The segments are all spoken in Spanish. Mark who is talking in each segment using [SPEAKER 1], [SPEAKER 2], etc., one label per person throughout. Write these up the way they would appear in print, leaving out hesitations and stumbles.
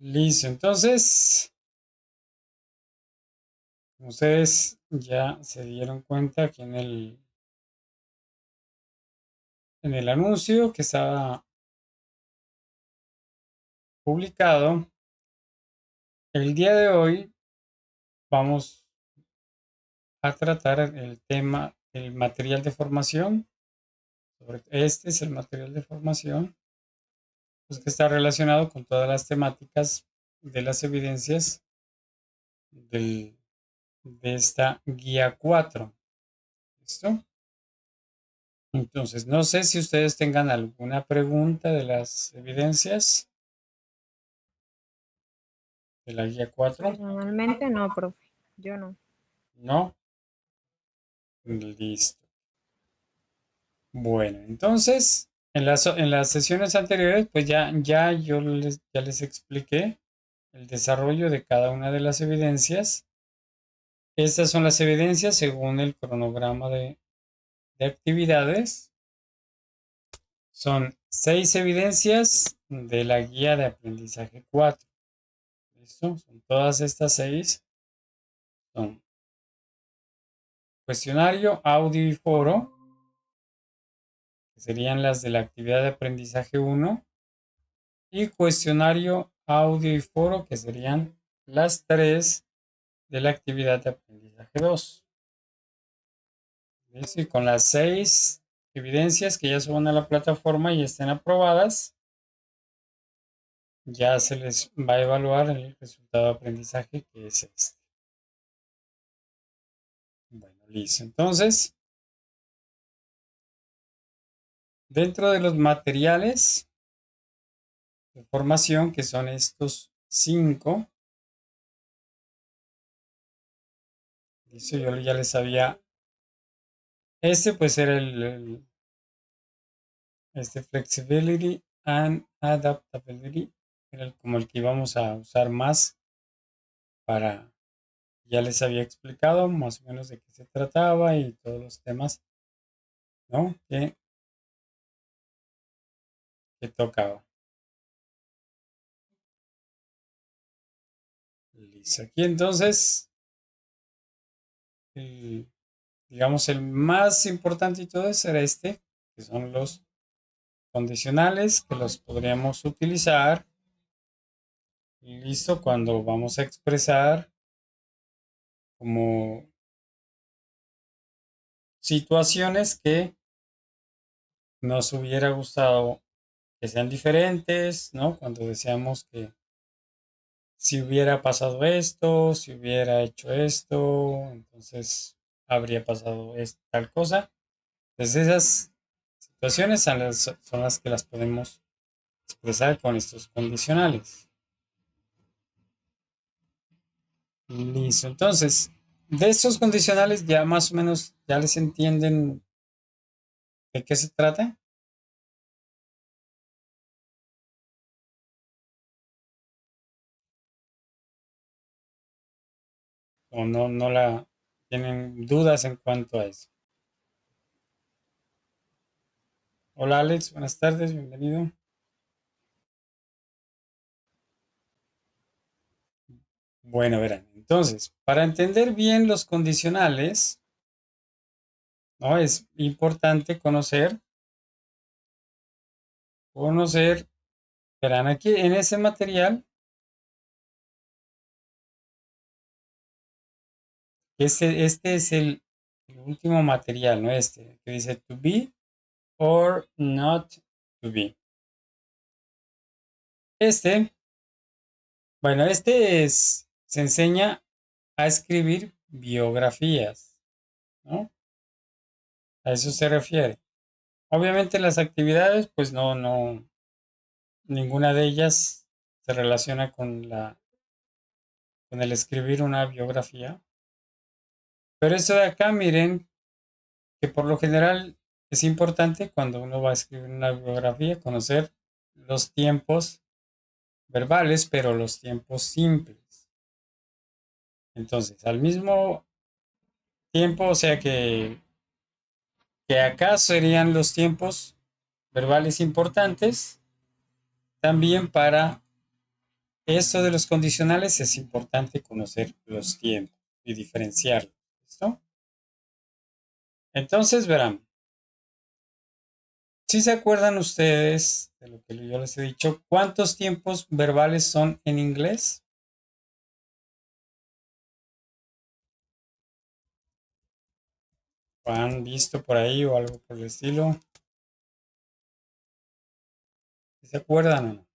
[SPEAKER 1] Listo, entonces, ustedes ya se dieron cuenta que en el anuncio que estaba publicado, el día de hoy vamos a tratar el tema, el material de formación. Este es el material de formación, pues, que está relacionado con todas las temáticas de las evidencias del- de esta guía 4. ¿Listo? Entonces, no sé si ustedes tengan alguna pregunta de las evidencias de la guía 4.
[SPEAKER 2] Personalmente no, profe. Yo no.
[SPEAKER 1] No. Listo. Bueno, entonces, en las sesiones anteriores, pues ya les expliqué el desarrollo de cada una de las evidencias. Estas son las evidencias según el cronograma de actividades. Son 6 evidencias de la guía de aprendizaje 4. ¿Listo? Son todas estas 6. Son cuestionario, audio y foro, que serían las de la actividad de aprendizaje 1. Y cuestionario, audio y foro, que serían las 3 de la actividad de aprendizaje 2. ¿Listo? Y con las 6 evidencias que ya suban a la plataforma y estén aprobadas, ya se les va a evaluar el resultado de aprendizaje, que es este. Bueno, listo. Entonces, dentro de los materiales de formación, que son estos 5, listo, yo ya les había, este pues era este Flexibility and Adaptability, era como el que íbamos a usar más para, ya les había explicado más o menos de qué se trataba y todos los temas, ¿no? Que tocaba. Listo. Aquí entonces, el- digamos, el más importante y todo eso era este, que son los condicionales, que los podríamos utilizar, listo, cuando vamos a expresar como situaciones que nos hubiera gustado que sean diferentes, ¿no? Cuando decíamos que si hubiera pasado esto, si hubiera hecho esto, entonces habría pasado tal cosa. Entonces esas situaciones son las que las podemos expresar con estos condicionales. Listo. Entonces, de estos condicionales ya más o menos ya les entienden de qué se trata, o no la tienen dudas en cuanto a eso. Hola Alex, buenas tardes, bienvenido. Bueno, verán, entonces, para entender bien los condicionales, ¿no? Es importante conocer, verán aquí en ese material, este es el último material, ¿no? Este, que dice to be or not to be. Este, bueno, se enseña a escribir biografías, ¿no? A eso se refiere. Obviamente las actividades, pues ninguna de ellas se relaciona con el escribir una biografía. Pero eso de acá, miren, que por lo general es importante cuando uno va a escribir una biografía conocer los tiempos verbales, pero los tiempos simples. Entonces, al mismo tiempo, o sea que acá serían los tiempos verbales importantes, también para esto de los condicionales es importante conocer los tiempos y diferenciarlos. ¿Listo? Entonces verán, si se acuerdan ustedes de lo que yo les he dicho, ¿cuántos tiempos verbales son en inglés? ¿Han visto por ahí o algo por el estilo? ¿Se acuerdan o no?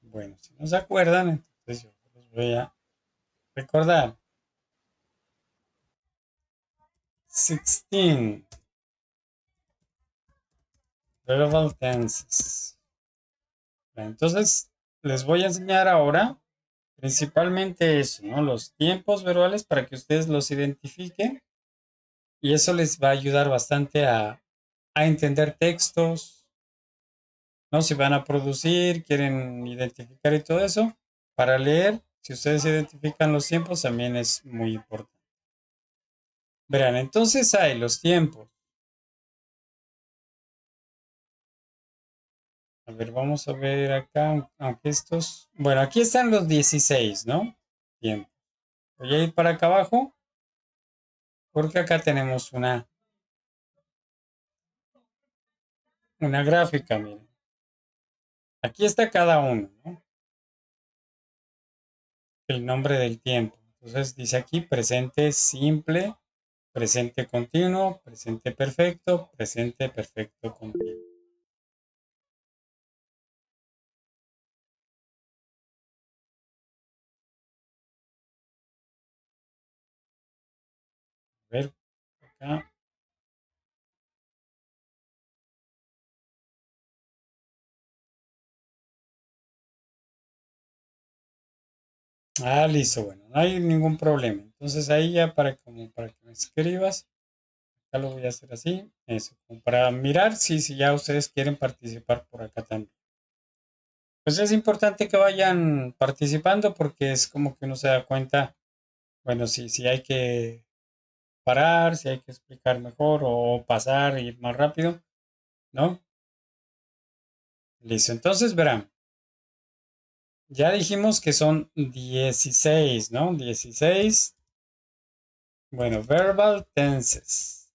[SPEAKER 1] Bueno, si no se acuerdan, entonces yo los voy a recordar. 16 verbal tenses. Entonces, les voy a enseñar ahora principalmente eso, ¿no? Los tiempos verbales para que ustedes los identifiquen y eso les va a ayudar bastante a entender textos, ¿no? Si van a producir, quieren identificar y todo eso, para leer, si ustedes identifican los tiempos, también es muy importante. Verán, entonces hay los tiempos. A ver, vamos a ver acá, aunque estos, bueno, aquí están los 16, ¿no? Tiempos. Voy a ir para acá abajo porque acá tenemos una gráfica, miren. Aquí está cada uno, ¿no? El nombre del tiempo. Entonces dice aquí presente simple, presente continuo, presente perfecto continuo. A ver, acá. Ah, listo, bueno, no hay ningún problema. Entonces ahí ya para que me escribas, acá lo voy a hacer así, eso, como para mirar si ya ustedes quieren participar por acá también. Pues es importante que vayan participando porque es como que uno se da cuenta, bueno, si hay que parar, si hay que explicar mejor o pasar e ir más rápido, ¿no? Listo, entonces verán, ya dijimos que son 16, ¿no? 16, bueno, verbal tenses.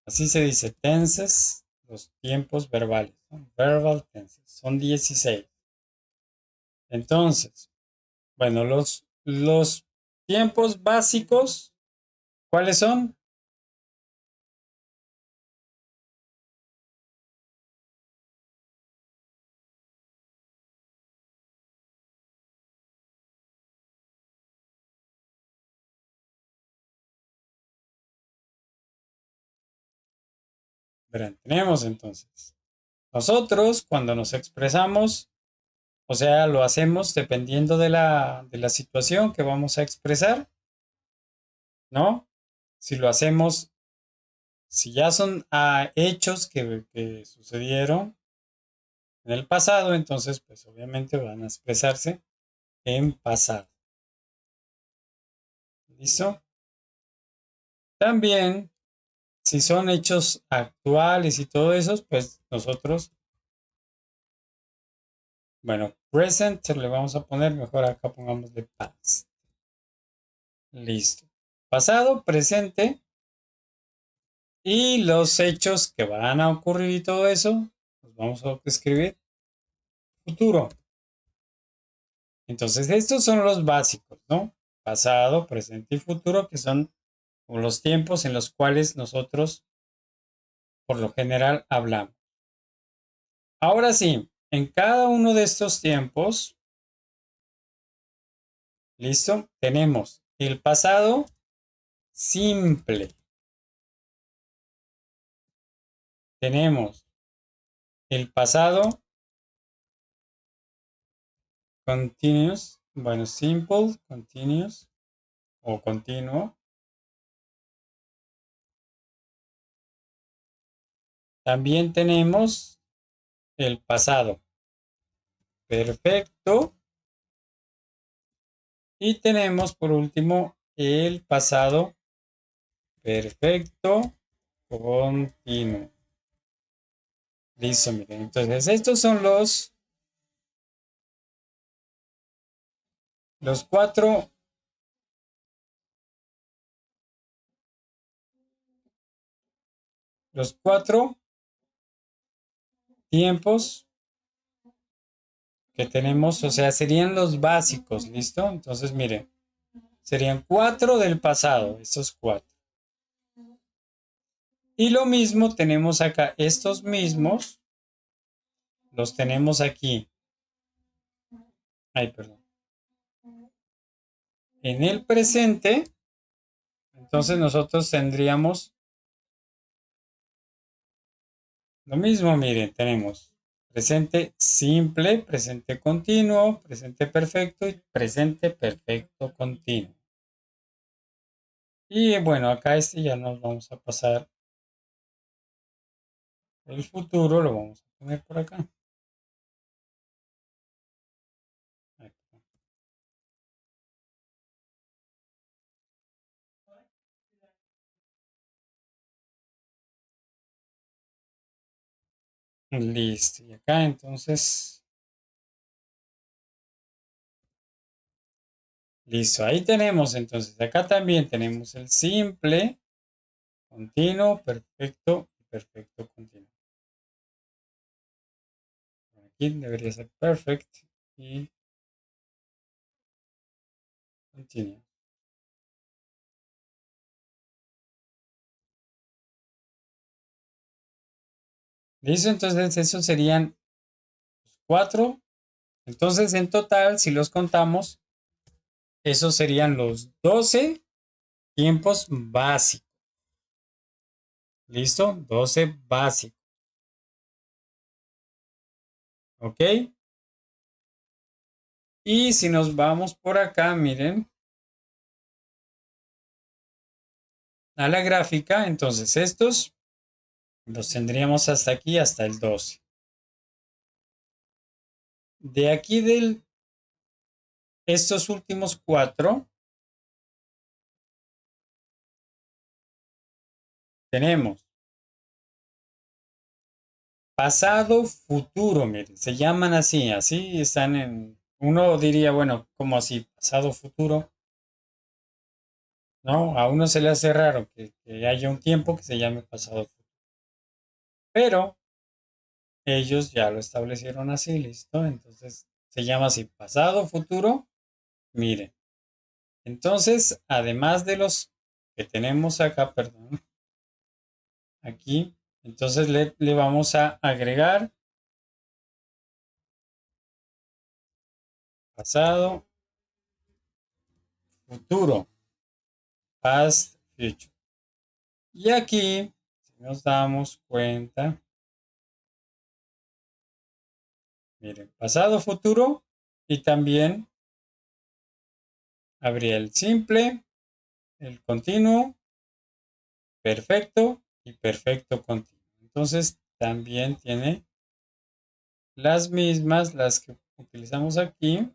[SPEAKER 1] Así se dice, tenses, los tiempos verbales, ¿no? Verbal tenses, son 16. Entonces, bueno, los tiempos básicos, ¿cuáles son? Verán, tenemos entonces. Nosotros, cuando nos expresamos, o sea, lo hacemos dependiendo de la situación que vamos a expresar, ¿no? Si lo hacemos, si ya son hechos que sucedieron en el pasado, entonces, pues obviamente van a expresarse en pasado. ¿Listo? También, si son hechos actuales y todo eso, pues nosotros, bueno, present le vamos a poner, mejor acá pongamos de past. Listo. Pasado, presente y los hechos que van a ocurrir y todo eso, los vamos a escribir futuro. Entonces, estos son los básicos, ¿no? Pasado, presente y futuro, que son los tiempos en los cuales nosotros, por lo general, hablamos. Ahora sí, en cada uno de estos tiempos, listo, tenemos el pasado simple, tenemos el pasado continuous, bueno, simple, continuous o continuo. También tenemos el pasado perfecto y tenemos por último el pasado perfecto continuo. Listo, miren. Entonces, estos son los cuatro tiempos que tenemos, o sea, serían los básicos, ¿listo? Entonces, miren, serían 4 del pasado, estos 4. Y lo mismo tenemos acá, estos mismos los tenemos aquí. Ay, perdón. En el presente, entonces nosotros tendríamos lo mismo, miren, tenemos presente simple, presente continuo, presente perfecto y presente perfecto continuo. Y bueno, acá ya nos vamos a pasar el futuro, lo vamos a poner por acá. Listo. Y acá entonces, listo. Ahí tenemos entonces, acá también tenemos el simple, continuo, perfecto y perfecto continuo. Aquí debería ser perfect y continuo. Listo, entonces esos serían 4. Entonces en total, si los contamos, esos serían los 12 tiempos básicos. ¿Listo? 12 básicos. ¿Ok? Y si nos vamos por acá, miren, a la gráfica, entonces estos los tendríamos hasta aquí, hasta el 12. De aquí estos últimos 4, tenemos pasado, futuro, miren, se llaman así están uno diría, bueno, como así, pasado, futuro, ¿no? A uno se le hace raro que haya un tiempo que se llame pasado, futuro. Pero ellos ya lo establecieron así, listo, entonces se llama así, pasado, futuro, miren. Entonces, además de los que tenemos acá, perdón, aquí, entonces le vamos a agregar pasado, futuro, past, future. Y aquí, si nos damos cuenta, miren, pasado, futuro y también habría el simple, el continuo, perfecto y perfecto continuo. Entonces, también tiene las mismas, las que utilizamos aquí,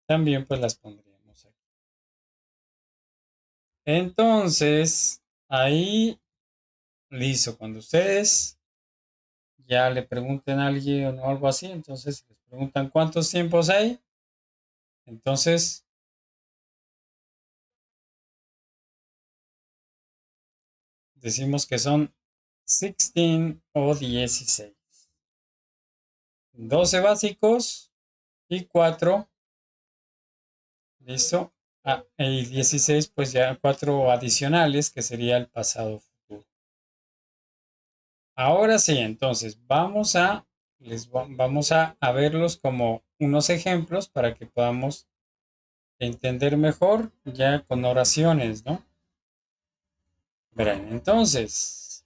[SPEAKER 1] también pues las pondríamos aquí. Entonces, ahí, listo, cuando ustedes ya le pregunten a alguien o algo así, entonces les preguntan cuántos tiempos hay, entonces decimos que son 16 o 16. 12 básicos y 4, listo, y 16 pues ya 4 adicionales que sería el pasado futuro. Ahora sí, entonces vamos a verlos como unos ejemplos para que podamos entender mejor ya con oraciones, ¿no? Verán, entonces,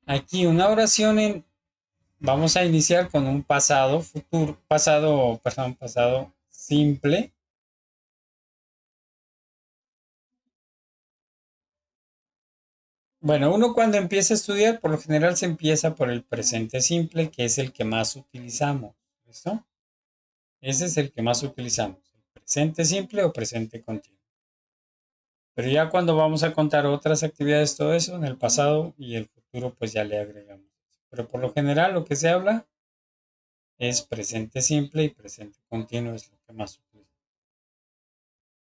[SPEAKER 1] aquí una oración vamos a iniciar con un pasado simple. Bueno, uno cuando empieza a estudiar, por lo general se empieza por el presente simple, que es el que más utilizamos. ¿Listo? Ese es el que más utilizamos, el presente simple o presente continuo. Pero ya cuando vamos a contar otras actividades, todo eso, en el pasado y el futuro, pues ya le agregamos. Pero por lo general lo que se habla es presente simple y presente continuo es lo que más se utiliza.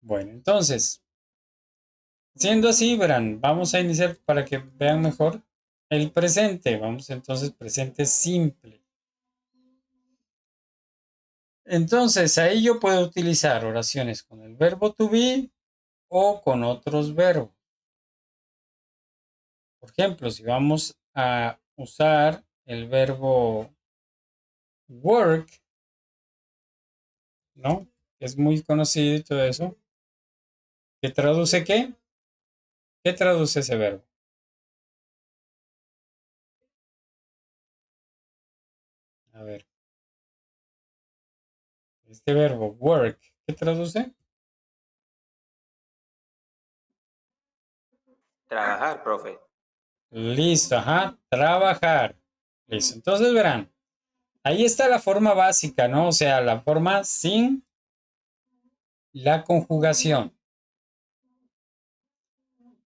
[SPEAKER 1] Bueno, entonces, siendo así, verán, vamos a iniciar para que vean mejor el presente. Vamos entonces, presente simple. Entonces, ahí yo puedo utilizar oraciones con el verbo to be o con otros verbos. Por ejemplo, si vamos a usar el verbo work, ¿no? Es muy conocido y todo eso. ¿Qué traduce qué? ¿Qué traduce ese verbo? A ver, este verbo work, ¿qué traduce?
[SPEAKER 3] Trabajar, profe.
[SPEAKER 1] Listo, ajá, trabajar. Listo. Entonces verán, ahí está la forma básica, ¿no? O sea, la forma sin la conjugación.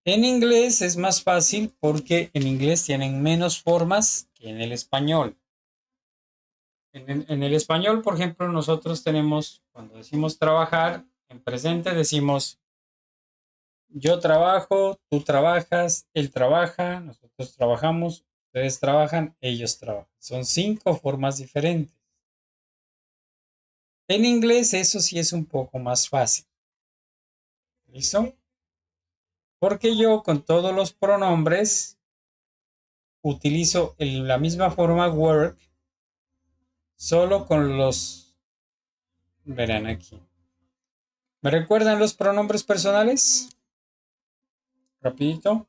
[SPEAKER 1] En inglés es más fácil porque en inglés tienen menos formas que en el español. En el español, por ejemplo, nosotros tenemos, cuando decimos trabajar, en presente decimos yo trabajo, tú trabajas, él trabaja, nosotros trabajamos, ustedes trabajan, ellos trabajan. Son 5 formas diferentes. En inglés eso sí es un poco más fácil. ¿Listo? Porque yo con todos los pronombres utilizo la misma forma work, solo con los... Verán aquí. ¿Me recuerdan los pronombres personales? Rapidito.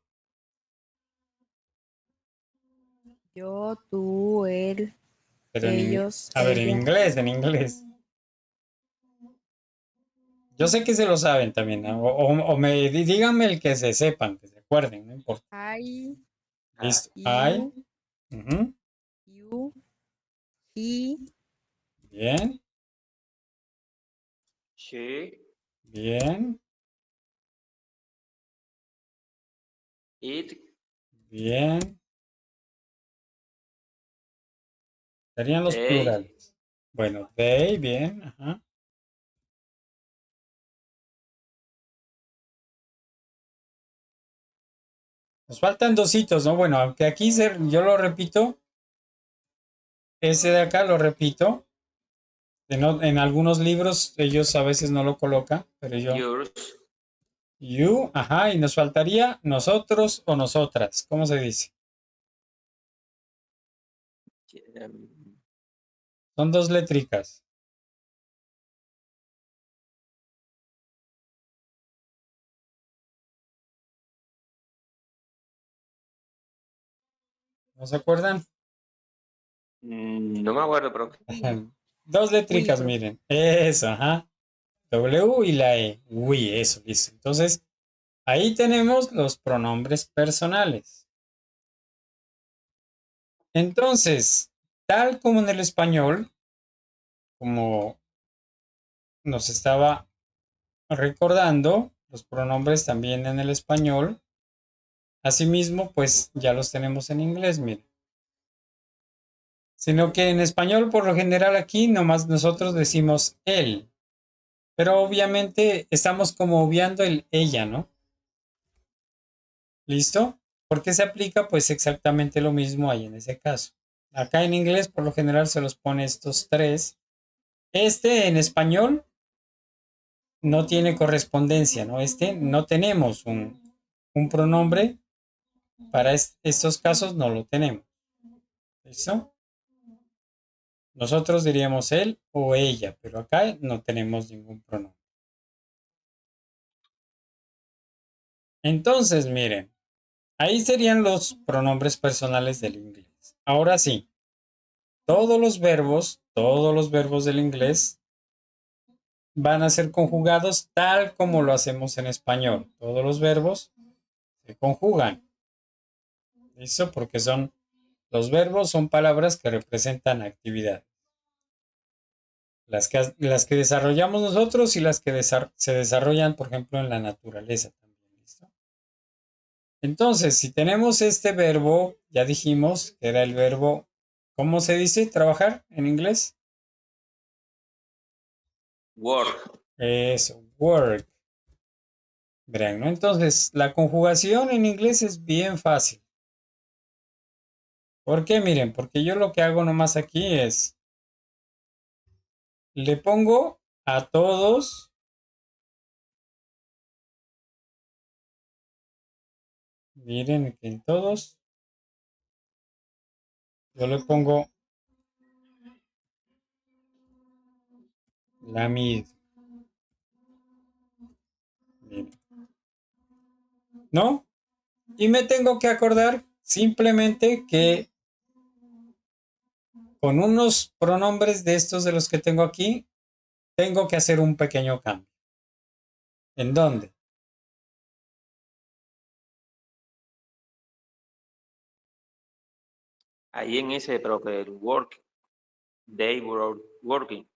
[SPEAKER 2] Yo, tú, él,
[SPEAKER 1] Pero
[SPEAKER 2] ellos,
[SPEAKER 1] a ver, en
[SPEAKER 2] ella.
[SPEAKER 1] inglés, en inglés. Yo sé que se lo saben también, ¿no? Díganme el que se sepan, que se acuerden, no importa.
[SPEAKER 2] I,
[SPEAKER 3] Ah,
[SPEAKER 1] Listo. I.
[SPEAKER 2] you,
[SPEAKER 1] Ujú.
[SPEAKER 2] you, he,
[SPEAKER 1] Bien,
[SPEAKER 3] she,
[SPEAKER 1] bien,
[SPEAKER 3] it,
[SPEAKER 1] bien. Serían los
[SPEAKER 3] they,
[SPEAKER 1] plurales. Bueno, they, bien, ajá. Nos faltan dos hitos, ¿no? Bueno, aunque aquí yo lo repito, ese de acá lo repito. En algunos libros ellos a veces no lo colocan, pero yo.
[SPEAKER 3] yours,
[SPEAKER 1] You, ajá, y nos faltaría nosotros o nosotras. ¿Cómo se dice?
[SPEAKER 3] um,
[SPEAKER 1] Son dos letricas. ¿No se acuerdan?
[SPEAKER 3] no me acuerdo, profe.
[SPEAKER 2] we,
[SPEAKER 1] Dos
[SPEAKER 2] we,
[SPEAKER 1] letricas,
[SPEAKER 2] profe.
[SPEAKER 1] miren. Eso, ajá. W y la E. We, eso, listo. Entonces, ahí tenemos los pronombres personales. Entonces, tal como en el español, como nos estaba recordando, los pronombres también en el español, asimismo, pues ya los tenemos en inglés, miren. Sino que en español, por lo general, aquí nomás nosotros decimos él, pero obviamente estamos como obviando el ella, ¿no? ¿Listo? ¿Por qué se aplica? Pues exactamente lo mismo ahí en ese caso. Acá en inglés, por lo general, se los pone estos tres. Este en español no tiene correspondencia, ¿no? Este no tenemos un pronombre. Para estos casos no lo tenemos. ¿Listo? Nosotros diríamos él o ella, pero acá no tenemos ningún pronombre. Entonces, miren, ahí serían los pronombres personales del inglés. Ahora sí, todos los verbos del inglés van a ser conjugados tal como lo hacemos en español. Todos los verbos se conjugan. ¿Listo? Porque los verbos son palabras que representan actividad. Las que desarrollamos nosotros y las que se desarrollan, por ejemplo, en la naturaleza también. ¿Listo? Entonces, si tenemos este verbo, ya dijimos que era el verbo, ¿cómo se dice? Trabajar en inglés.
[SPEAKER 3] Work.
[SPEAKER 1] Eso, work. Verán, ¿no? Entonces, la conjugación en inglés es bien fácil. ¿Por qué? Miren, porque yo lo que hago nomás aquí es, le pongo a todos, miren que en todos, yo le pongo la misma. Miren, ¿no? Y me tengo que acordar simplemente que con unos pronombres de estos de los que tengo aquí, tengo que hacer un pequeño cambio. ¿En dónde?
[SPEAKER 3] Ahí en ese, profe, el work. They were working.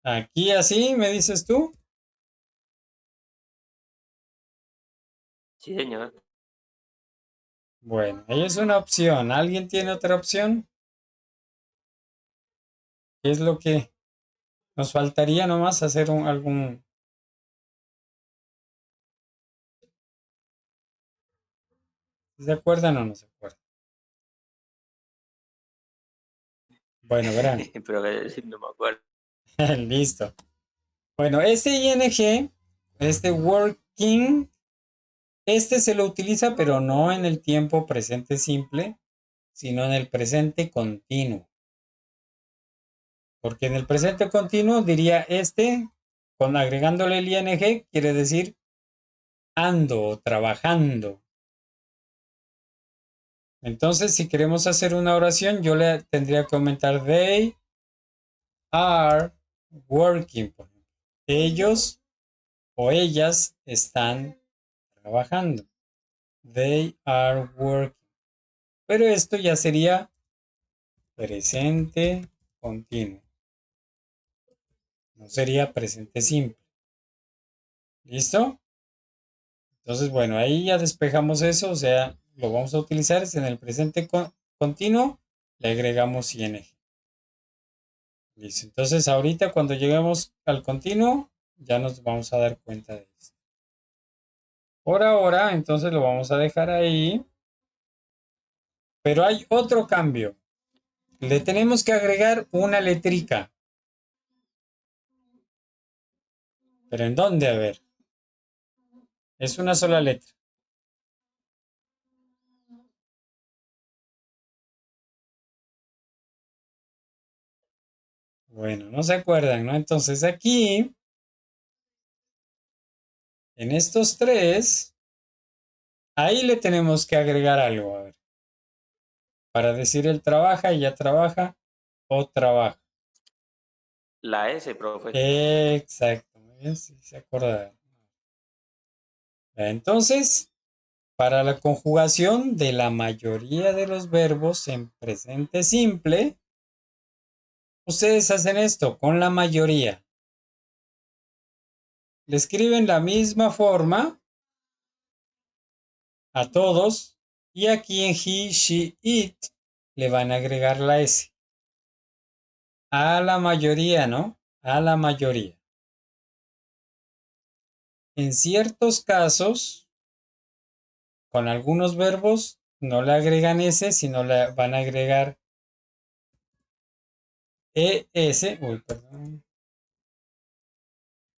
[SPEAKER 1] Aquí así, me dices tú.
[SPEAKER 3] Sí, señor.
[SPEAKER 1] Bueno, ahí es una opción. ¿Alguien tiene otra opción? ¿Qué es lo que nos faltaría nomás hacer algún... ¿Se acuerdan o no se acuerdan? Bueno, verán.
[SPEAKER 3] Pero no me acuerdo.
[SPEAKER 1] Listo. Bueno, este ing, este working, este se lo utiliza, pero no en el tiempo presente simple, sino en el presente continuo. Porque en el presente continuo diría este, con agregándole el ing, quiere decir ando o trabajando. Entonces, si queremos hacer una oración, yo le tendría que aumentar they are working. Ellos o ellas están trabajando. They are working. Pero esto ya sería presente continuo. No sería presente simple. ¿Listo? Entonces, bueno, ahí ya despejamos eso. O sea, lo vamos a utilizar es en el presente continuo. Le agregamos ing. Listo. Entonces, ahorita cuando lleguemos al continuo, ya nos vamos a dar cuenta de esto. Por ahora, entonces lo vamos a dejar ahí. Pero hay otro cambio. Le tenemos que agregar una letrica. ¿Pero en dónde? A ver. Es una sola letra. Bueno, no se acuerdan, ¿no? Entonces aquí, en estos tres, ahí le tenemos que agregar algo. A ver. Para decir él trabaja, ella trabaja o trabaja.
[SPEAKER 3] La S, profe.
[SPEAKER 1] Exacto. Muy bien, sí, se acordaron. Entonces, para la conjugación de la mayoría de los verbos en presente simple, ustedes hacen esto con la mayoría. Le escriben la misma forma a todos y aquí en he, she, it le van a agregar la S. A la mayoría, ¿no? A la mayoría. En ciertos casos, con algunos verbos, no le agregan S, sino le van a agregar ES. Uy, perdón.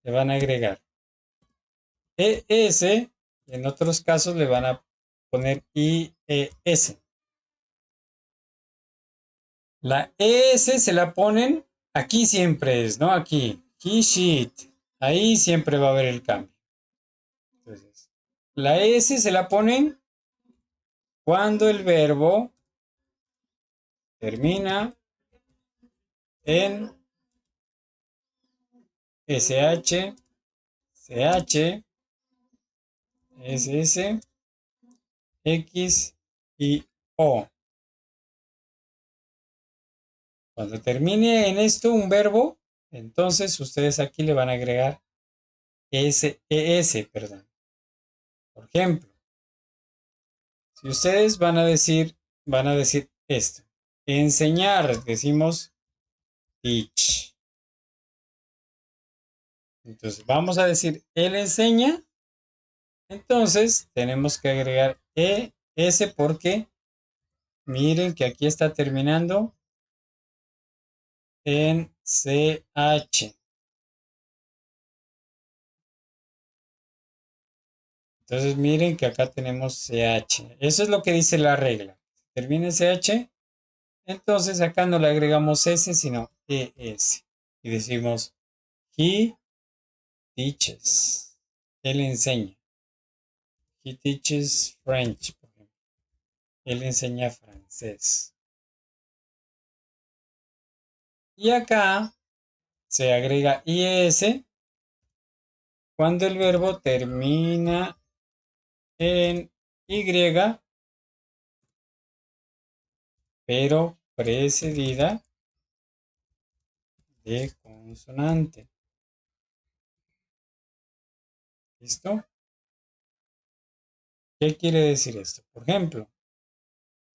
[SPEAKER 1] Le van a agregar ES. En otros casos le van a poner IES. La ES se la ponen aquí siempre es, ¿no? Aquí. He, she, it. Ahí siempre va a haber el cambio. Entonces, la S se la ponen cuando el verbo termina en SH, CH, SS, X y O. Cuando termine en esto un verbo, entonces ustedes aquí le van a agregar es, perdón. Por ejemplo, si ustedes van a decir esto. Enseñar, decimos teach. Entonces vamos a decir él enseña. Entonces tenemos que agregar es porque miren que aquí está terminando en ch. Entonces miren que acá tenemos ch. Eso es lo que dice la regla. Termina en ch. Entonces acá no le agregamos s, sino es. Y decimos he teaches. Él enseña. He teaches French. Por ejemplo. Él enseña francés. Y acá se agrega is cuando el verbo termina en y, pero precedida de consonante. ¿Listo? ¿Qué quiere decir esto? Por ejemplo,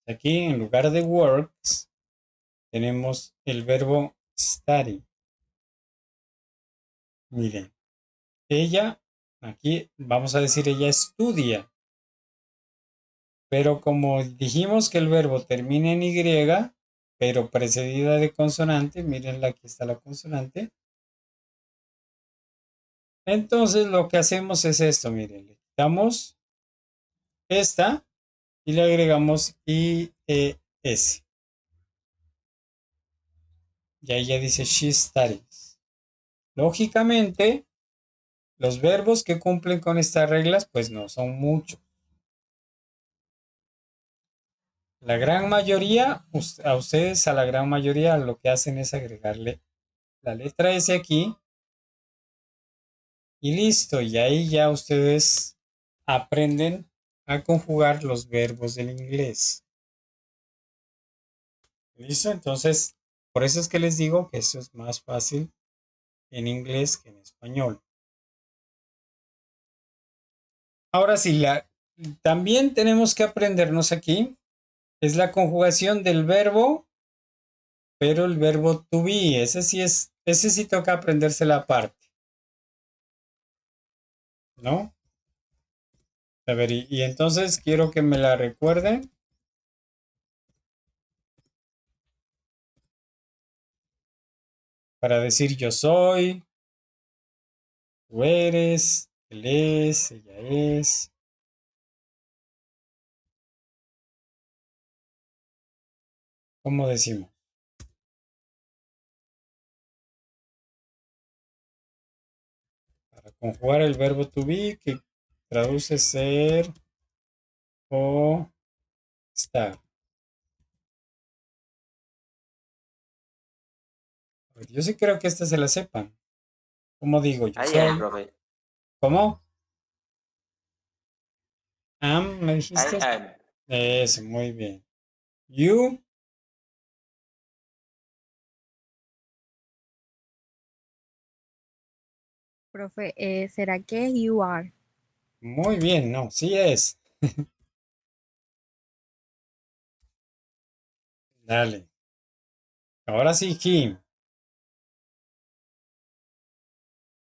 [SPEAKER 1] aquí en lugar de works tenemos el verbo study. Miren, ella, aquí vamos a decir ella estudia. Pero como dijimos que el verbo termina en y, pero precedida de consonante, miren aquí está la consonante. Entonces lo que hacemos es esto, miren, le quitamos esta y le agregamos IES. Y ahí ya dice she studies. Lógicamente, los verbos que cumplen con estas reglas, pues no son muchos. La gran mayoría, a ustedes, a la gran mayoría, lo que hacen es agregarle la letra S aquí. Y listo, y ahí ya ustedes aprenden a conjugar los verbos del inglés. ¿Listo? Entonces, por eso es que les digo que eso es más fácil en inglés que en español. Ahora sí, también tenemos que aprendernos aquí, es la conjugación del verbo, pero el verbo to be, ese sí toca aprenderse la parte, ¿no? A ver, y entonces quiero que me la recuerden. Para decir yo soy, tú eres, él es, ella es. ¿Cómo decimos? Para conjugar el verbo to be, que traduce ser o estar. A ver, yo sí creo que esta se la sepan. ¿Cómo digo? Yo
[SPEAKER 3] I am,
[SPEAKER 1] soy.
[SPEAKER 3] profe.
[SPEAKER 1] ¿Cómo? ¿Me
[SPEAKER 3] I
[SPEAKER 1] dijiste?
[SPEAKER 3] am.
[SPEAKER 1] Eso, muy bien. You.
[SPEAKER 2] Profe, ¿será que you are?
[SPEAKER 1] Muy bien, no, sí es. Dale. Ahora sí, he.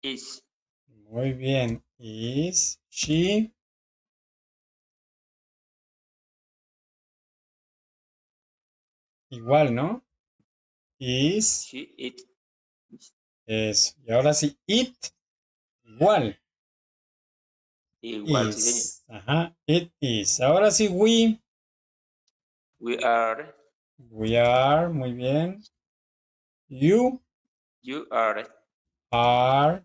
[SPEAKER 3] Is.
[SPEAKER 1] Muy bien. Is, she. Igual, ¿no? Is.
[SPEAKER 3] She, it.
[SPEAKER 1] Eso. Y ahora sí, it. Igual.
[SPEAKER 3] Igual, sí, señor.
[SPEAKER 1] Is. Ajá. It is. Ahora sí, we.
[SPEAKER 3] We are.
[SPEAKER 1] We are. Muy bien. You
[SPEAKER 3] You are.
[SPEAKER 1] are.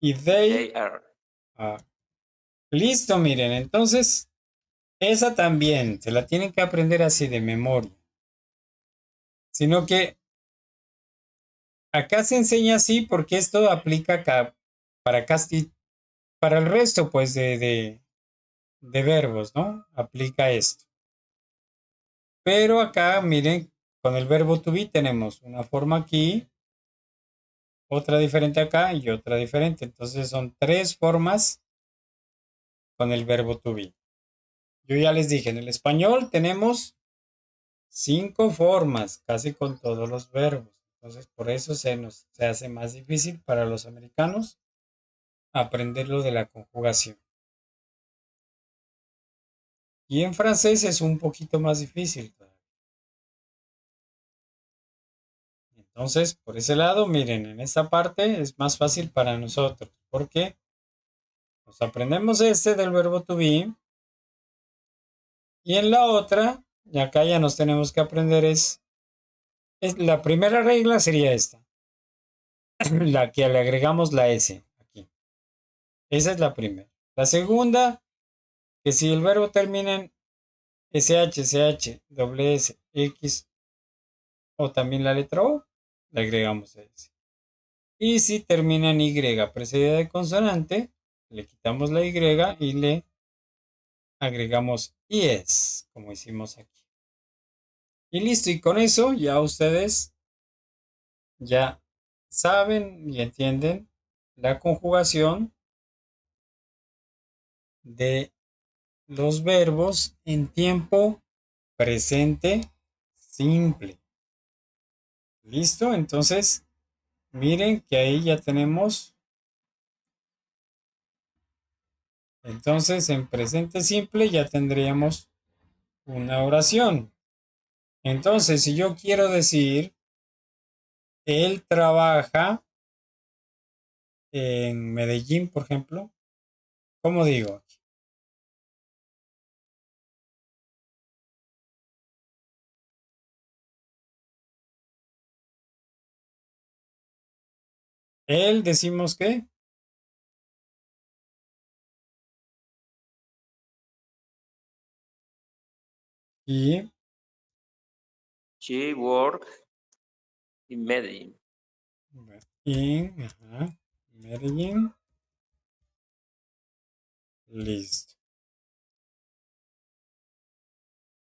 [SPEAKER 1] Y they
[SPEAKER 3] They are.
[SPEAKER 1] are. Listo, miren. Entonces, esa también se la tienen que aprender así de memoria. Sino que acá se enseña así porque esto aplica acá para casi para el resto, pues, de verbos, ¿no? Aplica esto. Pero acá, miren, con el verbo to be tenemos una forma aquí, otra diferente acá y otra diferente. Entonces son 3 formas con el verbo to be. Yo ya les dije, en el español tenemos 5 formas, casi con todos los verbos. Entonces por eso se hace más difícil para los americanos aprender lo de la conjugación. Y en francés es un poquito más difícil. Entonces, por ese lado, miren, en esta parte es más fácil para nosotros, porque nos aprendemos este del verbo to be, y en la otra, y acá ya nos tenemos que aprender es la primera regla sería esta, la que le agregamos la S aquí. Esa es la primera. La segunda, que si el verbo termina en SH, CH, doble S, X o también la letra O, le agregamos S. Y si termina en Y precedida de consonante, le quitamos la Y y le agregamos es, como hicimos aquí. Y listo, y con eso ya ustedes ya saben y entienden la conjugación de los verbos en tiempo presente simple. ¿Listo? Entonces, miren que ahí ya tenemos. Entonces, en presente simple ya tendríamos una oración. Entonces, si yo quiero decir, él trabaja en Medellín, por ejemplo, ¿cómo digo? Él decimos que y
[SPEAKER 3] She works in Medellín.
[SPEAKER 1] Medellín, listo.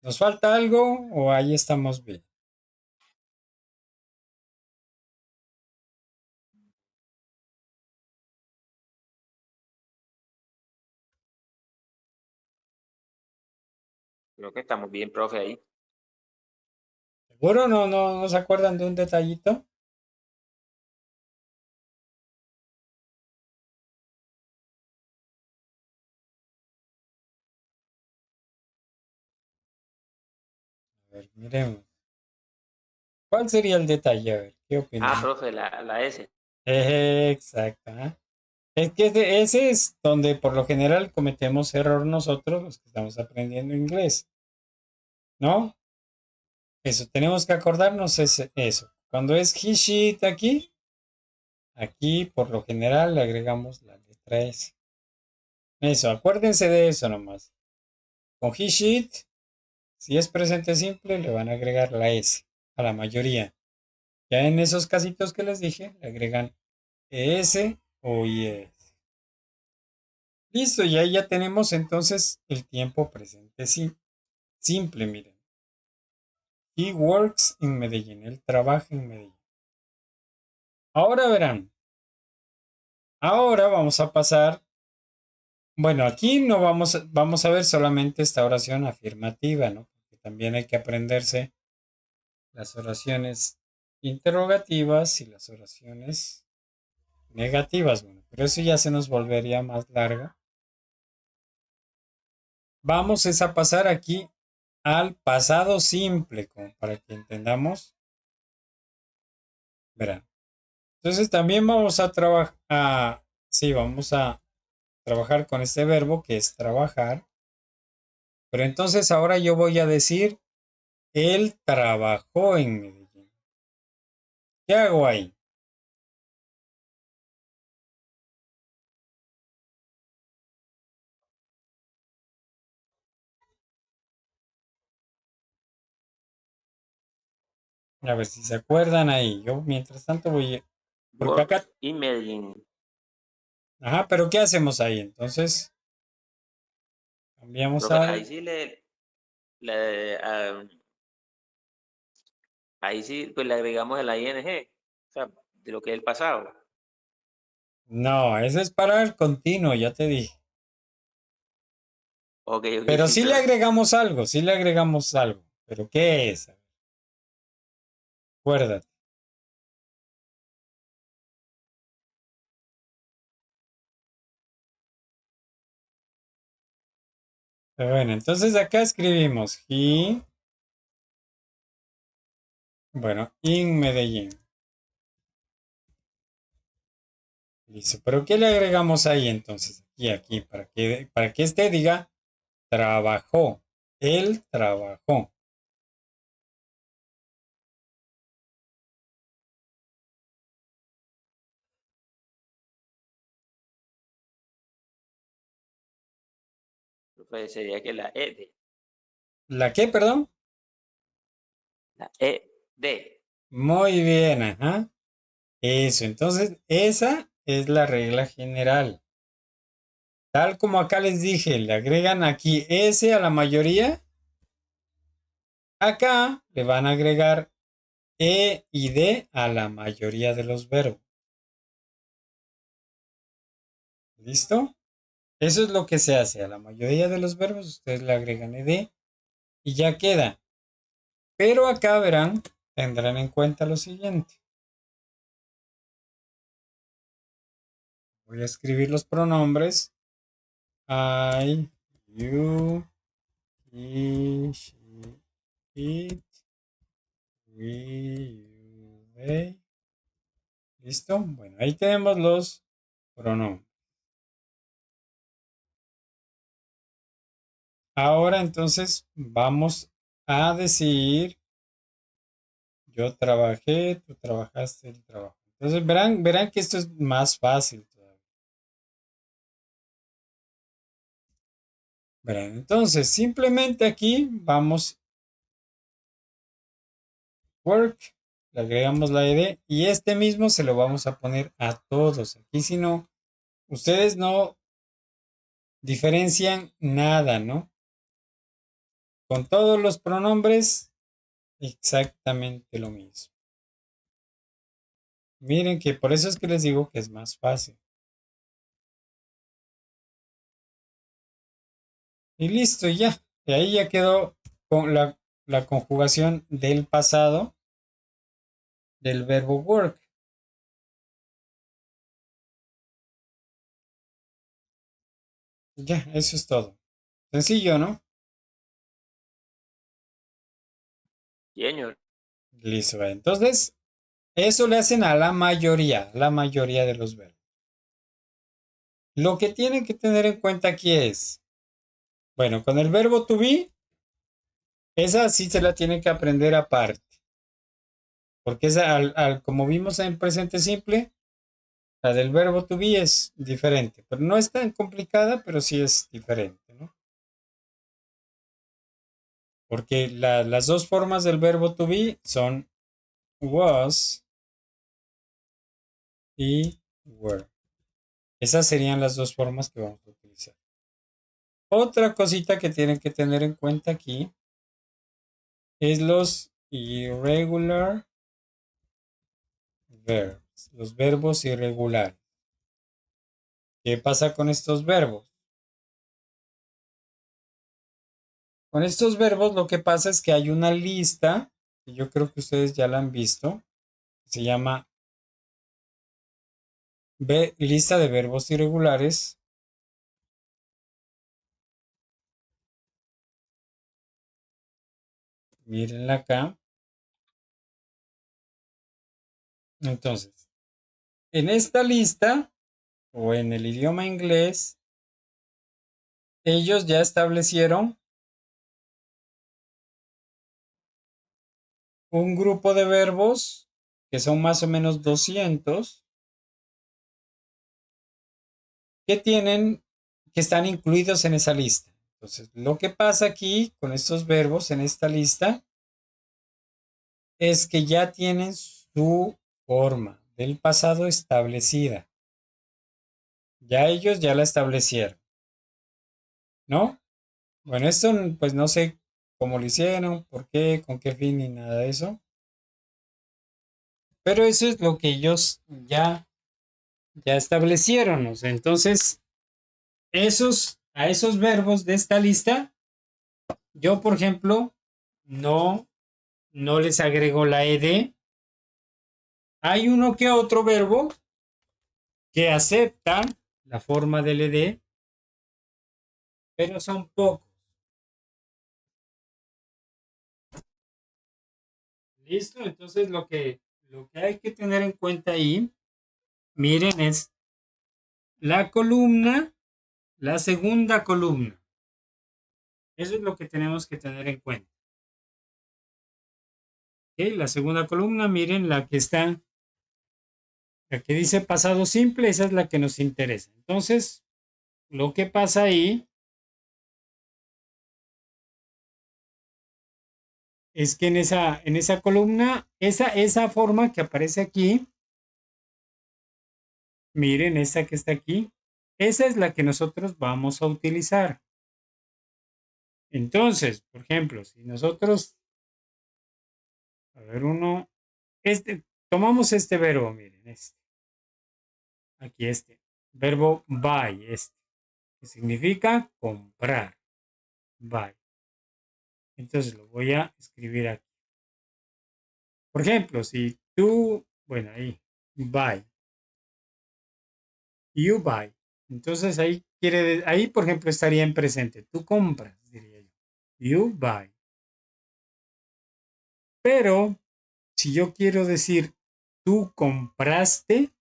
[SPEAKER 1] ¿Nos falta algo o ahí estamos bien?
[SPEAKER 3] Creo que estamos bien, profe, ahí.
[SPEAKER 1] ¿Seguro no se acuerdan de un detallito? A ver, miremos. ¿Cuál sería el detalle? A ver, ¿qué
[SPEAKER 3] Ah,
[SPEAKER 1] opinan?
[SPEAKER 3] profe, la S.
[SPEAKER 1] Exacto. ¿Ah? Es que ese es donde por lo general cometemos error nosotros los que estamos aprendiendo inglés, ¿no? Eso, tenemos que acordarnos eso. Cuando es he, she, it aquí por lo general le agregamos la letra S. Eso, acuérdense de eso nomás. Con he, she, it, si es presente simple, le van a agregar la S a la mayoría. Ya en esos casitos que les dije, le agregan ES o IES. Listo, y ahí ya tenemos entonces el tiempo presente simple, miren. He works in Medellín. Él trabaja en Medellín. Ahora verán. Ahora vamos a pasar. Bueno, aquí no vamos a ver solamente esta oración afirmativa, ¿no? Porque también hay que aprenderse las oraciones interrogativas y las oraciones negativas. Bueno, pero eso ya se nos volvería más larga. Vamos a pasar aquí al pasado simple, como para que entendamos. Verán. Entonces también vamos a trabajar, sí, vamos a trabajar con este verbo que es trabajar. Pero entonces ahora yo voy a decir, él trabajó en Medellín. ¿Qué hago ahí? A ver si se acuerdan ahí. Yo mientras tanto porque acá,
[SPEAKER 3] Works in Medellín.
[SPEAKER 1] ajá, pero ¿qué hacemos ahí? Entonces, cambiamos
[SPEAKER 3] Profe,
[SPEAKER 1] a,
[SPEAKER 3] ahí sí le Ahí sí, pues le agregamos el ing, o sea, de lo que es el pasado.
[SPEAKER 1] No, ese es para el continuo, ya te dije.
[SPEAKER 3] Ok, ok,
[SPEAKER 1] Pero
[SPEAKER 3] sí,
[SPEAKER 1] sí le
[SPEAKER 3] pero
[SPEAKER 1] agregamos algo, sí le agregamos algo. ¿Pero qué es? Acuérdate. Bueno, entonces acá escribimos he, bueno, in Medellín. Listo. ¿Pero qué le agregamos ahí entonces? Aquí, para que este diga trabajó. Él trabajó.
[SPEAKER 3] pues, sería que
[SPEAKER 1] ¿La qué, perdón?
[SPEAKER 3] la ed.
[SPEAKER 1] Muy bien, ajá. Eso, entonces esa es la regla general. Tal como acá les dije, le agregan aquí S a la mayoría. Acá le van a agregar E y D a la mayoría de los verbos. ¿Listo? Eso es lo que se hace. A la mayoría de los verbos ustedes le agregan ed y ya queda. Pero acá verán, tendrán en cuenta lo siguiente. Voy a escribir los pronombres. I, you, he, she, it, we, you, they. ¿Listo? Bueno, ahí tenemos los pronombres. Ahora entonces vamos a decir yo trabajé, tú trabajaste, él trabajó. Entonces verán que esto es más fácil todavía. Verán, entonces simplemente aquí vamos work, le agregamos la ed y este mismo se lo vamos a poner a todos. Aquí si no, ustedes no diferencian nada, ¿no? Con todos los pronombres, exactamente lo mismo. Miren que por eso es que les digo que es más fácil. Y listo, ya. Y ahí ya quedó con la conjugación del pasado del verbo work. Ya, eso es todo. Sencillo, ¿no?
[SPEAKER 3] Señor.
[SPEAKER 1] Listo. Entonces, eso le hacen a la mayoría de los verbos. Lo que tienen que tener en cuenta aquí es, bueno, con el verbo to be, esa sí se la tienen que aprender aparte. Porque esa, como vimos en presente simple, la del verbo to be es diferente. Pero no es tan complicada, pero sí es diferente, ¿no? Porque las dos formas del verbo to be son was y were. Esas serían las dos formas que vamos a utilizar. Otra cosita que tienen que tener en cuenta aquí es los irregular verbs, los verbos irregulares. ¿Qué pasa con estos verbos? Con estos verbos lo que pasa es que hay una lista, que yo creo que ustedes ya la han visto, se llama lista de verbos irregulares. Mírenla acá. Entonces, en esta lista o en el idioma inglés, ellos ya establecieron un grupo de verbos que son más o menos 200 que que están incluidos en esa lista. Entonces, lo que pasa aquí con estos verbos en esta lista es que ya tienen su forma del pasado establecida. Ya ellos ya la establecieron, ¿no? Bueno, esto pues no sé cómo lo hicieron, por qué, con qué fin ni nada de eso. Pero eso es lo que ellos ya establecieron. O sea, entonces, a esos verbos de esta lista, yo, por ejemplo, no, no les agrego la ed. Hay uno que otro verbo que acepta la forma del ed, pero son pocos. ¿Listo? Entonces, lo que hay que tener en cuenta ahí, miren, es la columna, la segunda columna. Eso es lo que tenemos que tener en cuenta. ¿Ok? La segunda columna, miren, la que dice pasado simple, esa es la que nos interesa. Entonces, lo que pasa ahí es que en esa columna, esa forma que aparece aquí, miren, esta que está aquí, esa es la que nosotros vamos a utilizar. Entonces, por ejemplo, si nosotros, a ver, tomamos este verbo, miren, aquí verbo buy, que significa comprar, buy. Entonces lo voy a escribir aquí. Por ejemplo, si tú, bueno, ahí, buy, you buy. Entonces ahí, por ejemplo, estaría en presente. Tú compras, diría yo. You buy. Pero si yo quiero decir tú compraste,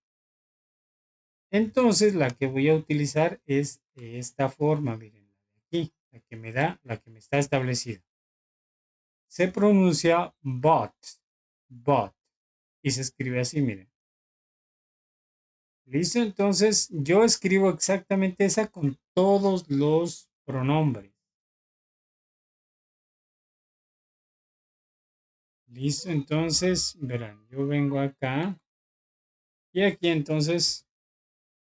[SPEAKER 1] entonces la que voy a utilizar es esta forma, miren, aquí, la que me está establecida. Se pronuncia bought, y se escribe así, miren. ¿Listo? Entonces yo escribo exactamente esa con todos los pronombres. ¿Listo? Entonces, verán, yo vengo acá y aquí entonces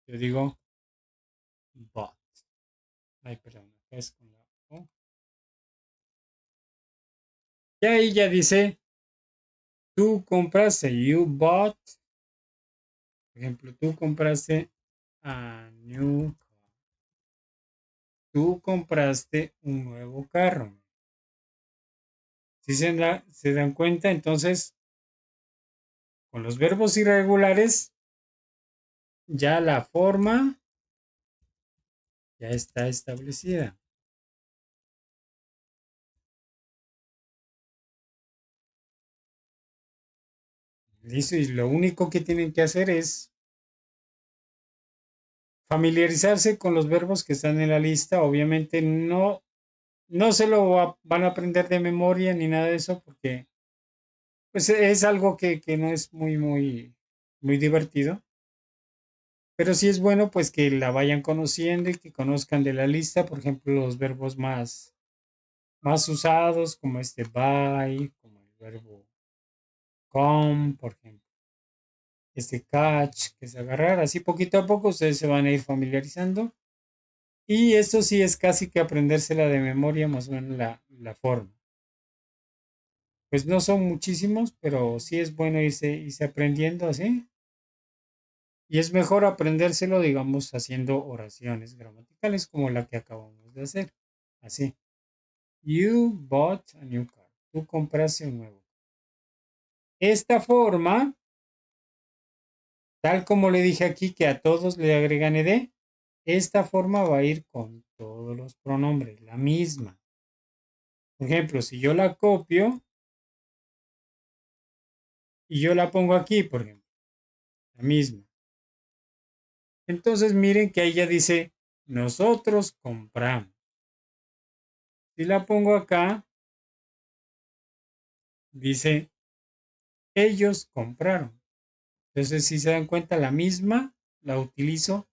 [SPEAKER 1] yo digo bought. Ay, perdón, acá es con la O. Y ahí ya dice, tú compraste, you bought. Por ejemplo, tú compraste a new car. Tú compraste un nuevo carro. Si se dan cuenta, entonces, con los verbos irregulares, ya la forma ya está establecida. Listo, y lo único que tienen que hacer es familiarizarse con los verbos que están en la lista. Obviamente no se lo van a aprender de memoria ni nada de eso porque pues es algo que no es muy divertido. Pero sí es bueno pues que la vayan conociendo y que conozcan de la lista, por ejemplo, los verbos más usados como este buy, como el verbo come, por ejemplo. Este catch, que es agarrar, así poquito a poco ustedes se van a ir familiarizando. Y esto sí es casi que aprendérsela de memoria, más o menos la forma. Pues no son muchísimos, pero sí es bueno irse aprendiendo así. Y es mejor aprendérselo, digamos, haciendo oraciones gramaticales como la que acabamos de hacer. Así. You bought a new car. Tú compraste un nuevo. Esta forma, tal como le dije aquí que a todos le agregan ed, esta forma va a ir con todos los pronombres, la misma. Por ejemplo, si yo la copio y yo la pongo aquí, por ejemplo, la misma. Entonces miren que ahí ya dice, nosotros compramos. Si la pongo acá, dice, ellos compraron. Entonces, si se dan cuenta, la misma la utilizo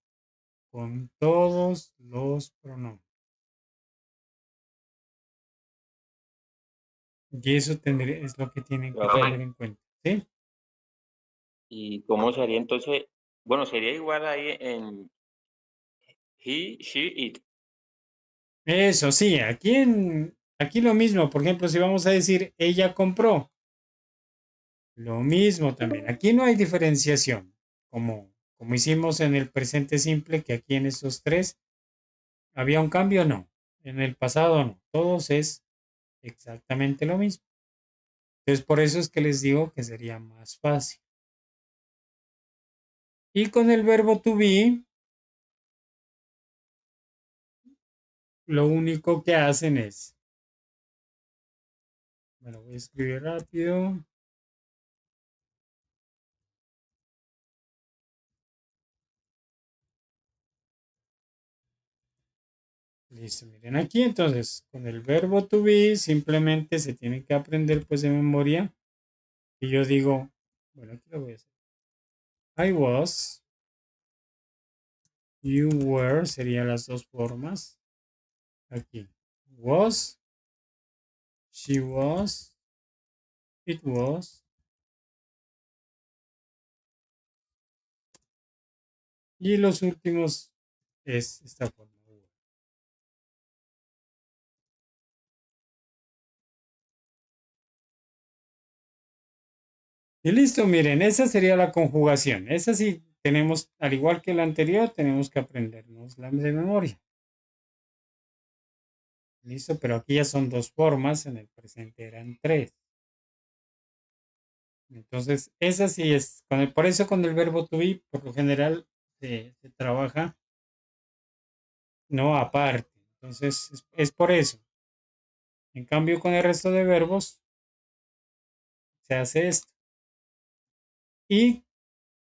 [SPEAKER 1] con todos los pronombres. Y eso es lo que tienen que tener
[SPEAKER 3] Profe,
[SPEAKER 1] en cuenta. ¿Sí?
[SPEAKER 3] ¿y cómo sería entonces? Bueno, sería igual ahí en he, she, it.
[SPEAKER 1] Eso sí, aquí lo mismo. Por ejemplo, si vamos a decir ella compró, Lo mismo también. Aquí no hay diferenciación, como hicimos en el presente simple, que aquí en estos tres había un cambio, no. En el pasado no. Todos es exactamente lo mismo. Entonces, por eso es que les digo que sería más fácil. Y con el verbo to be, lo único que hacen es, bueno, voy a escribir rápido. Listo, miren aquí entonces, con el verbo to be simplemente se tiene que aprender pues de memoria. Y yo digo, bueno, aquí lo voy a hacer. I was, you were, serían las dos formas. Aquí, was, she was, it was. Y los últimos es esta forma. Y listo, miren, esa sería la conjugación. Esa sí tenemos, al igual que la anterior, tenemos que aprendernos la de memoria. Listo, pero aquí ya son dos formas, en el presente eran tres. Entonces, esa sí es, por eso con el verbo to be, por lo general se trabaja no aparte. Entonces, es por eso. En cambio, con el resto de verbos se hace esto. Y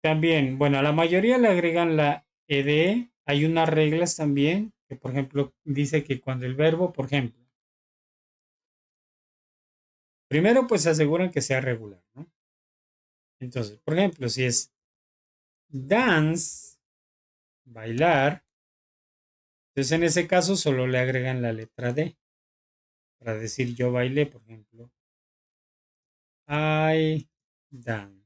[SPEAKER 1] también, bueno, a la mayoría le agregan la ed. Hay unas reglas también, que por ejemplo dice que cuando el verbo, por ejemplo, primero pues se aseguran que sea regular, ¿no? Entonces, por ejemplo, si es dance, bailar, entonces en ese caso solo le agregan la letra D para decir yo bailé, por ejemplo, I dance.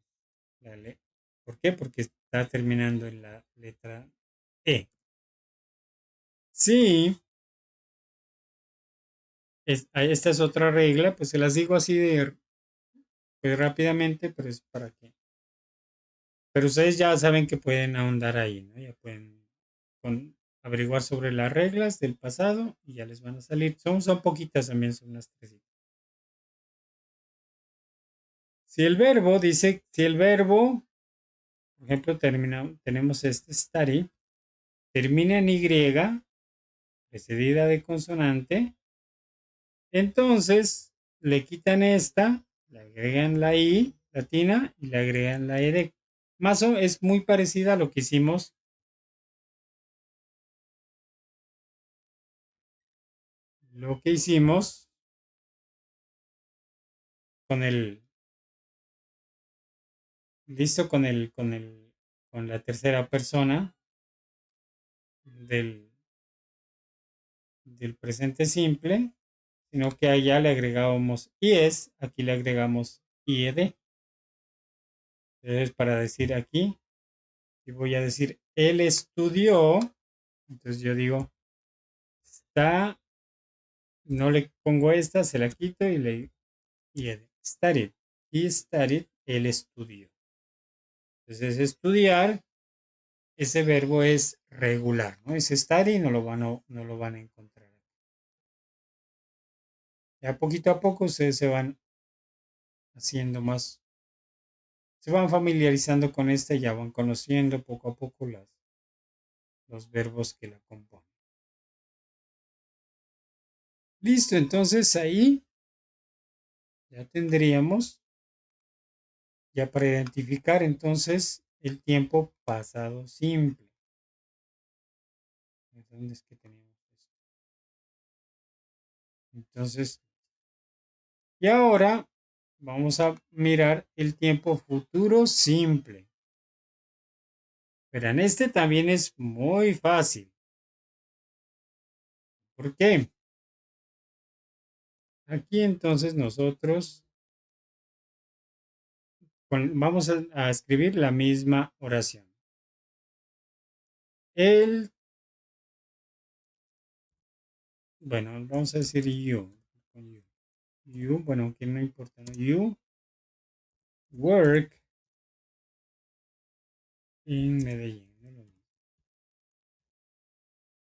[SPEAKER 1] ¿Por qué? Porque está terminando en la letra E. Sí, esta es otra regla, pues se las digo así de pues, rápidamente, pero es para que. Pero ustedes ya saben que pueden ahondar ahí, ¿no? Ya pueden averiguar sobre las reglas del pasado y ya les van a salir. Son poquitas también, son unas tres. Si el verbo, por ejemplo, tenemos este study, termina en Y, precedida de consonante, entonces le quitan esta, le agregan la I latina y le agregan la ED. Más o es muy parecida a lo que hicimos con el, listo, con la tercera persona del, del presente simple, sino que allá le agregábamos IES, aquí le agregamos IED. Entonces, para decir aquí, y voy a decir, él estudió, entonces yo digo, está, no le pongo esta, se la quito y le IED. Studied. He studied, él estudió. Entonces, estudiar, ese verbo es regular, ¿no? Es study, no lo van a encontrar. Ya poquito a poco ustedes se van haciendo más, se van familiarizando con esta y ya van conociendo poco a poco los verbos que la componen. Listo, entonces ahí ya tendríamos, ya para identificar entonces el tiempo pasado simple. ¿Dónde es que teníamos eso? Entonces, y ahora vamos a mirar el tiempo futuro simple. Verán, este también es muy fácil. ¿Por qué? Aquí entonces nosotros vamos a escribir la misma oración. El, bueno, vamos a decir you. You, bueno, aunque no importa, ¿no? You work in Medellín.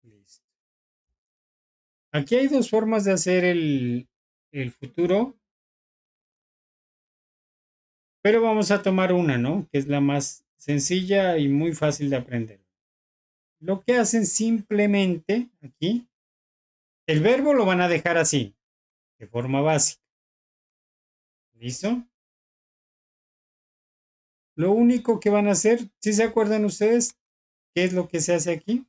[SPEAKER 1] Listo. Aquí hay dos formas de hacer el futuro, pero vamos a tomar una, ¿no? Que es la más sencilla y muy fácil de aprender. Lo que hacen simplemente aquí, el verbo lo van a dejar así, de forma básica. ¿Listo? Lo único que van a hacer, si se acuerdan ustedes, ¿qué es lo que se hace aquí?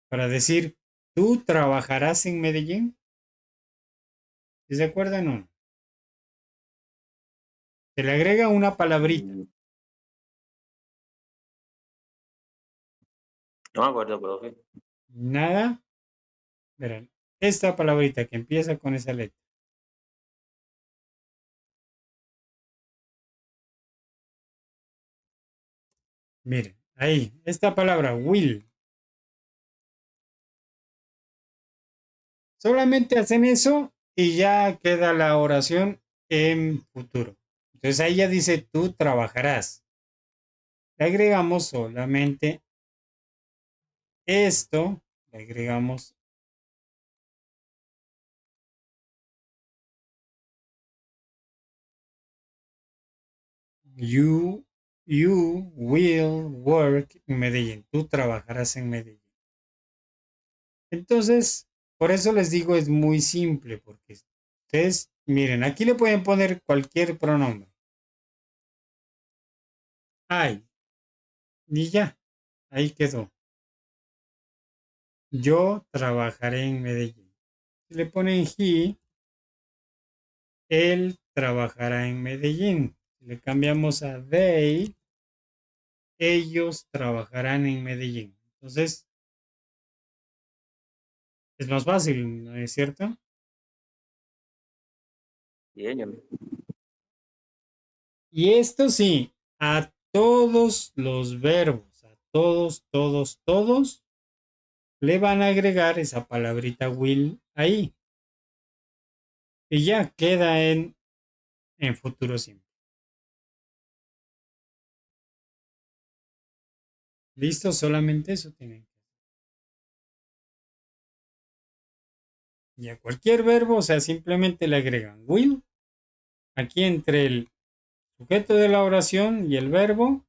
[SPEAKER 1] Para decir, tú trabajarás en Medellín. ¿Sí se acuerdan o no? Se le agrega una palabrita.
[SPEAKER 3] Mm, no me acuerdo, profe.
[SPEAKER 1] Nada. Verán, esta palabrita que empieza con esa letra. Miren, ahí, esta palabra will. Solamente hacen eso y ya queda la oración en futuro. Entonces ahí ya dice tú trabajarás. Le agregamos solamente esto, le agregamos you will work en Medellín. Tú trabajarás en Medellín. Entonces, por eso les digo, es muy simple, porque ustedes, miren, aquí le pueden poner cualquier pronombre. Ay, y ya, ahí quedó. Yo trabajaré en Medellín. Si le ponen he, él trabajará en Medellín. Si le cambiamos a they, ellos trabajarán en Medellín. Entonces, es más fácil, ¿no es cierto?
[SPEAKER 3] Bien,
[SPEAKER 1] Y esto sí, a todos los verbos, a todos, le van a agregar esa palabrita will ahí. Y ya queda en futuro simple. Listo, solamente eso tienen. Y a cualquier verbo, o sea, simplemente le agregan will aquí entre el sujeto de la oración y el verbo.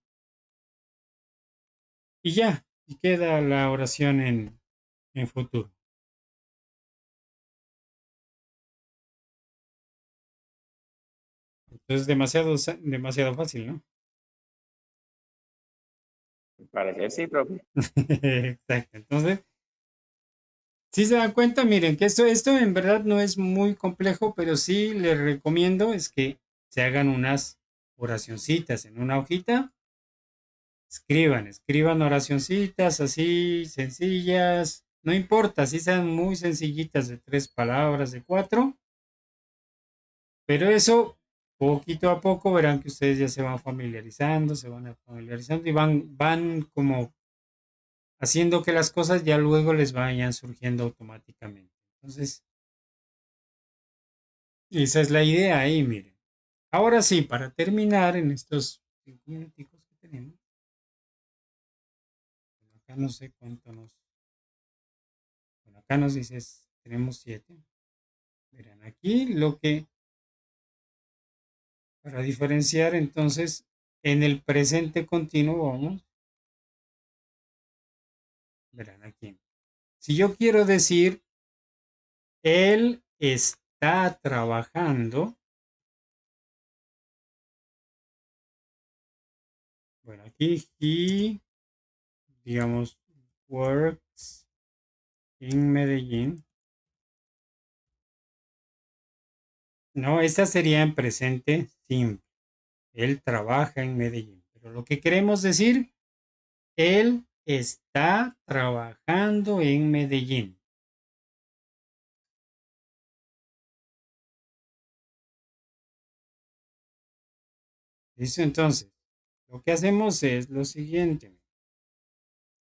[SPEAKER 1] Y ya, y queda la oración en futuro. Entonces, demasiado fácil, ¿no?
[SPEAKER 3] al parecer sí, profe.
[SPEAKER 1] Exacto. Entonces, si se dan cuenta, miren que esto en verdad no es muy complejo, pero sí les recomiendo es que se hagan unas oracioncitas en una hojita. Escriban oracioncitas así sencillas. No importa si sean muy sencillitas de 3 palabras, de 4. Pero eso, poquito a poco, verán que ustedes ya se van familiarizando y van como haciendo que las cosas ya luego les vayan surgiendo automáticamente. Entonces, esa es la idea ahí, miren. Ahora sí, para terminar en estos 5 minuticos que tenemos, acá no sé cuánto bueno, acá nos dice, tenemos 7. Verán, aquí lo que, para diferenciar entonces, en el presente continuo, vamos, verán aquí. Si yo quiero decir, él está trabajando, bueno, aquí he, digamos, works in Medellín. No, esta sería en presente simple. Él trabaja en Medellín. Pero lo que queremos decir, él está trabajando en Medellín. ¿Listo? Entonces, lo que hacemos es lo siguiente.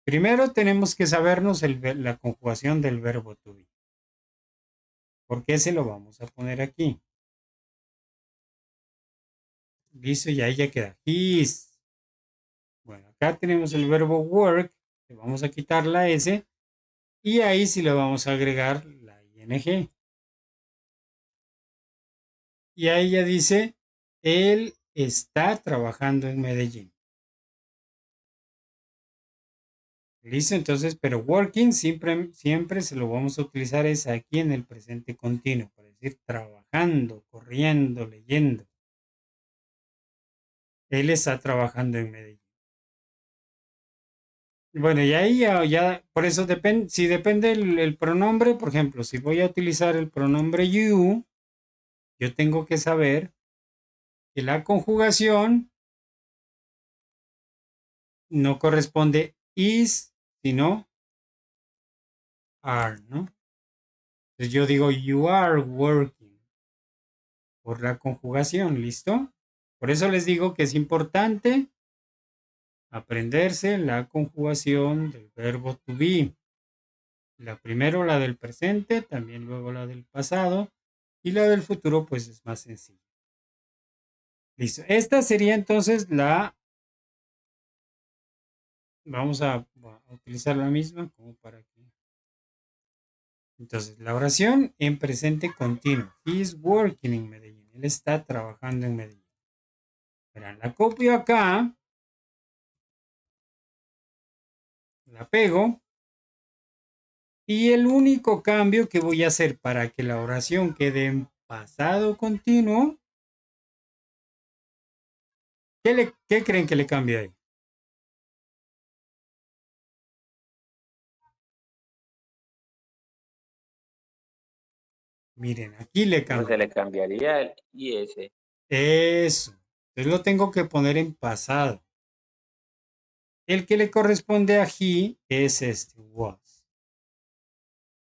[SPEAKER 1] Primero tenemos que sabernos la conjugación del verbo to be. ¿Por qué se lo vamos a poner aquí? Listo, y ahí ya queda. His. Bueno, acá tenemos el verbo work. Le vamos a quitar la S. Y ahí sí le vamos a agregar la ing. Y ahí ya dice, él está trabajando en Medellín. Listo, entonces, pero working siempre se lo vamos a utilizar es aquí en el presente continuo, para decir trabajando, corriendo, leyendo. Él está trabajando en Medellín. Bueno, y ahí ya por eso depende, si depende el pronombre, por ejemplo, si voy a utilizar el pronombre you, yo tengo que saber que la conjugación no corresponde is, sino are, ¿no? Entonces yo digo you are working por la conjugación, ¿listo? Por eso les digo que es importante aprenderse la conjugación del verbo to be. La primero la del presente, también luego la del pasado y la del futuro pues es más sencilla. Listo. Esta sería entonces vamos a utilizar la misma como para que. Entonces, la oración en presente continuo. He is working in Medellín. Él está trabajando en Medellín. Verán, la copio acá, la pego y el único cambio que voy a hacer para que la oración quede en pasado continuo, ¿qué creen que le cambie ahí? Miren, aquí le
[SPEAKER 3] Pues se
[SPEAKER 1] cambio.
[SPEAKER 3] le cambiaría el IS.
[SPEAKER 1] Eso. Entonces lo tengo que poner en pasado. El que le corresponde a he es este, was.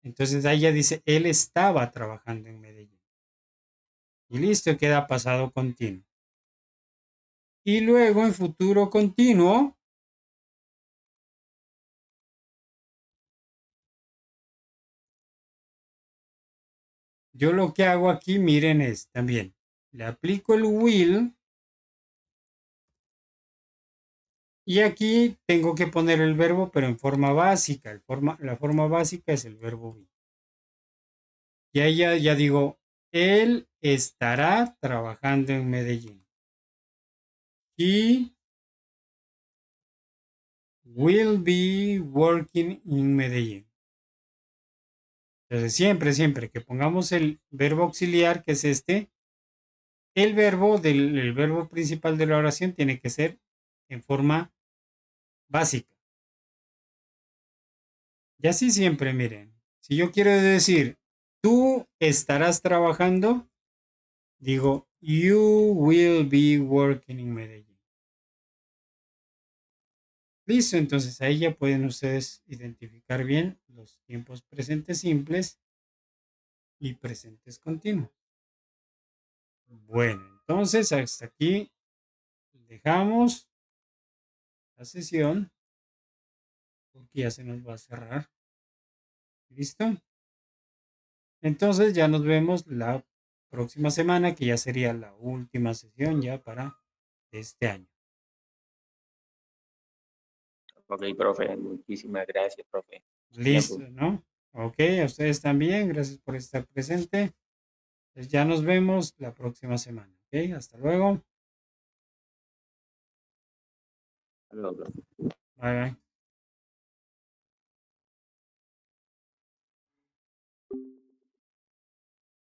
[SPEAKER 1] Entonces ahí ya dice, él estaba trabajando en Medellín. Y listo, queda pasado continuo. Y luego en futuro continuo, yo lo que hago aquí, miren, es también, le aplico el will y aquí tengo que poner el verbo, pero en forma básica. La forma básica es el verbo be. Y ahí ya digo, él estará trabajando en Medellín. He will be working in Medellín. Entonces, siempre que pongamos el verbo auxiliar, que es este, el verbo principal de la oración tiene que ser en forma básica. Y así siempre, miren, si yo quiero decir, tú estarás trabajando, digo, you will be working in Medellín. Listo, entonces ahí ya pueden ustedes identificar bien los tiempos presentes simples y presentes continuos. Bueno, entonces hasta aquí dejamos la sesión porque ya se nos va a cerrar. ¿Listo? Entonces ya nos vemos la próxima semana, que ya sería la última sesión ya para este año.
[SPEAKER 3] Ok, profe, muchísimas gracias, profe.
[SPEAKER 1] Listo,
[SPEAKER 3] Tiempo.
[SPEAKER 1] ¿no? Ok, a ustedes también, gracias por estar presente. Pues ya nos vemos la próxima semana. Ok, hasta luego.
[SPEAKER 3] Hasta luego, profe.
[SPEAKER 1] Bye bye.